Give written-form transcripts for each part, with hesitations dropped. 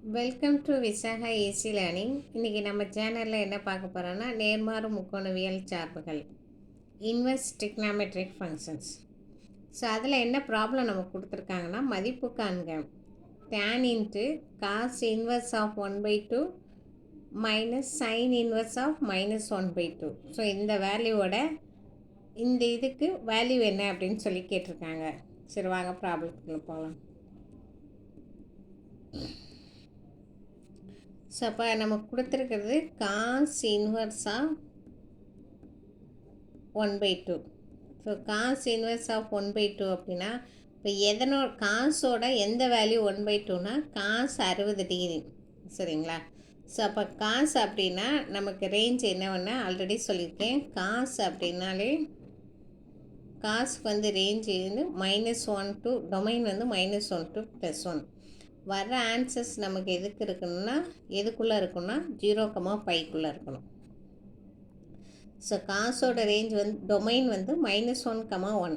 Welcome to Visakha easy learning. இன்றைக்கி நம்ம சேனலில் என்ன பார்க்க போகிறோன்னா நேர்மாறு முக்கோணவியல் சார்புகள், இன்வெர்ஸ் ட்ரிக்னாமெட்ரிக் ஃபங்க்ஷன்ஸ். ஸோ அதில் என்ன ப்ராப்ளம் நமக்கு கொடுத்துருக்காங்கன்னா, மதிப்பு காண்க tan into cos inverse of 1/2 minus sine inverse of -1/2. So இந்த வேல்யூவோட இந்த இதுக்கு வேல்யூ என்ன அப்படின்னு சொல்லி கேட்டிருக்காங்க. சரி வாங்க ப்ராப்ளத்துக்குள்ள போகலாம். ஸோ அப்போ நமக்கு கொடுத்துருக்கிறது காஸ் இன்வெர்ஸாக 1/2. ஸோ காஸ் இன்வெர்ஸ் ஆஃப் 1/2 அப்படின்னா இப்போ காசோட எந்த வேல்யூ 1/2னா காஸ் 60 டிகிரி. சரிங்களா? ஸோ அப்போ காசு அப்படின்னா நமக்கு ரேஞ்ச் என்னவென்னா ஆல்ரெடி சொல்லியிருக்கேன். காசு அப்படின்னாலே காசுக்கு வந்து ரேஞ்ச் -1 to டொமைன் வந்து -1 to +1. வர்ற ஆன்சர்ஸ் நமக்கு எதுக்கு இருக்குன்னா எதுக்குள்ளே இருக்குன்னா 0,5க்குள்ளே இருக்கணும். ஸோ காசோட ரேஞ்ச் வந்து டொமைன் வந்து -1,1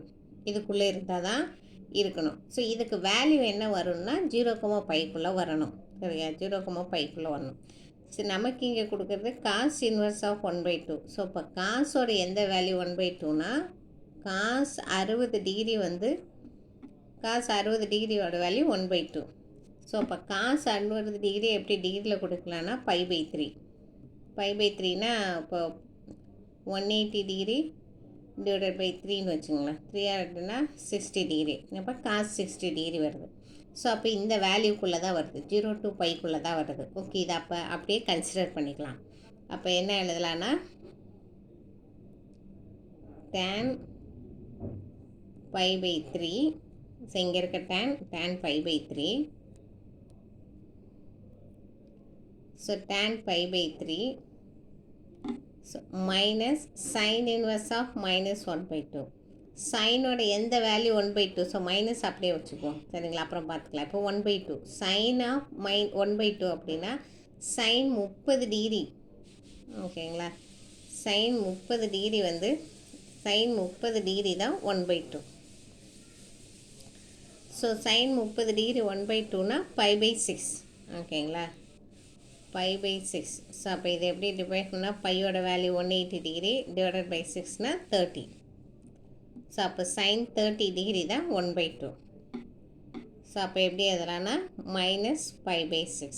இதுக்குள்ளே இருந்தால் தான் இருக்கணும். ஸோ இதுக்கு வேல்யூ என்ன வரும்னா 0,5க்குள்ளே வரணும். சரியா? 0,5க்குள்ளே வரணும். சரி, நமக்கு இங்கே கொடுக்குறது காஸ் இன்வெர்ஸ் ஆஃப் 1/2. ஸோ இப்போ காசோட எந்த வேல்யூ 1/2னா காஸ் 60 டிகிரி வந்து காஸ் 60 டிகிரியோட வேல்யூ 1/2. ஸோ அப்போ காஸ் 60 டிகிரி எப்படி டிகிரியில் கொடுக்கலான்னா π/3. π/3னா இப்போ 180 டிகிரி டிவைடட் பை 3ன்னு வச்சுங்களேன். 3 60 டிகிரி. அப்போ காஸ் 60 டிகிரி வருது. ஸோ அப்போ இந்த வேல்யூக்குள்ளே தான் வருது, 0 to πக்குள்ளே தான் வருது. ஓகே, இதை அப்போ அப்படியே கன்சிடர் பண்ணிக்கலாம். அப்போ என்ன எழுதலான்னா tan π/3. ஸோ இங்கே இருக்க tan π/3. So tan π/3 so minus sine inverse of -1/2. சைனோட எந்த வேல்யூ 1/2. ஸோ மைனஸ் அப்படியே வச்சுக்குவோம். சரிங்களா? அப்புறம் பார்த்துக்கலாம். இப்போ 1/2 சைன் ஆஃப் 1/2 அப்படின்னா சைன் 30 டிகிரி. ஓகேங்களா? சைன் 30 டிகிரி வந்து சைன் 30 டிகிரி தான் 1/2. ஸோ சைன் 30 டிகிரி 1/2னா π/6. ஓகேங்களா? π/6. ஸோ அப்போ இது எப்படி டிவைட் பண்ணால் பையோட வேல்யூ 180 டிகிரி டிவைடட் பை 6னா 30. ஸோ அப்போ சைன் 30 டிகிரி தான் 1/2. ஸோ அப்போ எப்படி எதுலான்னா -π/6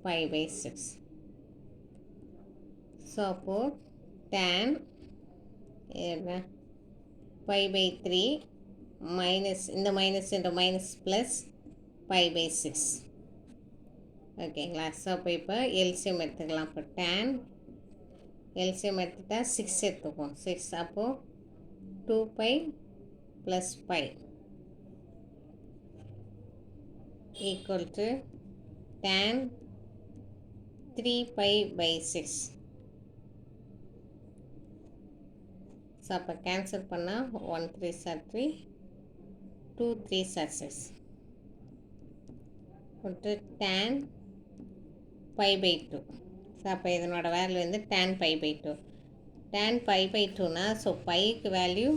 -π/6. ஸோ அப்போது tan π/3 மைனஸ் இந்த மைனஸ் ப்ளஸ் π/6. ஓகேங்களா? ஸோ அப்போ இப்போ எல்சிஎம் எடுத்துக்கலாம். இப்போ tan எல்சிஎம் எடுத்துட்டா 6 எடுத்துப்போம். 6 அப்போது 2π + π ஈக்குவல் டு tan 3π/6. ஸோ அப்போ கேன்சல் பண்ணால் 1 3 are 3, 2 3 are 6. ஒன்று tan π/2. ஸோ அப்போ இதனோட வேல்யூ வந்து tan π/2. tan π/2னா ஸோ பைக்கு வேல்யூ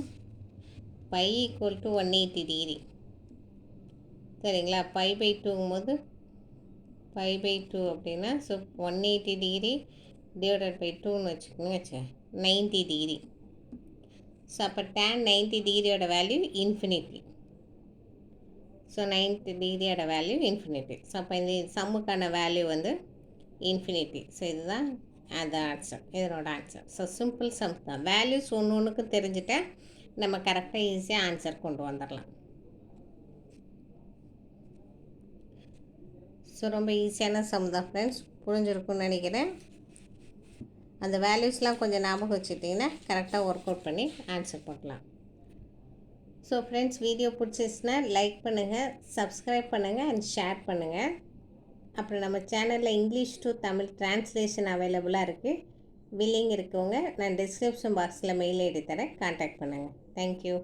π ஈக்குவல் டு 180 டிகிரி. சரிங்களா? π/2ங்கும் போது π/2 அப்படின்னா ஸோ 180 டிகிரி டிவைடட் பை 2ன்னு வச்சுக்கோங்க, 90 டிகிரி. ஸோ அப்போ tan 90 டிகிரியோட வேல்யூ இன்ஃபினிட்டி. ஸோ 90 டிகிரியோட வேல்யூ இன்ஃபினிட்டி. ஸோ அப்போ இந்த சம்முக்கான வேல்யூ வந்து இன்ஃபினிட்டி. ஸோ இதுதான் அந்த ஆன்சர், இதனோட ஆன்சர். ஸோ சிம்பிள் சம்ஸ் தான். வேல்யூஸ் ஒன்றுக்கு தெரிஞ்சுட்டா நம்ம கரெக்டாக ஈஸியாக ஆன்சர் கொண்டு வந்துடலாம். ஸோ ரொம்ப ஈஸியான சம் தான் ஃப்ரெண்ட்ஸ், புரிஞ்சிருக்குன்னு நினைக்கிறேன். அந்த வேல்யூஸ்லாம் கொஞ்சம் ஞாபகம் வச்சுட்டிங்கன்னா கரெக்டாக ஒர்க் அவுட் பண்ணி ஆன்சர் பண்ணலாம். ஸோ ஃப்ரெண்ட்ஸ், வீடியோ பிடிச்சிச்சுன்னா லைக் பண்ணுங்கள், சப்ஸ்கிரைப் பண்ணுங்கள் அண்ட் ஷேர் பண்ணுங்கள். அப்புறம் நம்ம சேனலில் இங்கிலீஷ் டு தமிழ் டிரான்ஸ்லேஷன் அவைலபிளாக இருக்குது. வில்லிங் இருக்கவங்க நான் டிஸ்கிரிப்ஷன் பாக்ஸில் மெயில் ஐடி தரேன், கான்டாக்ட் பண்ணுங்கள். தேங்க்யூ.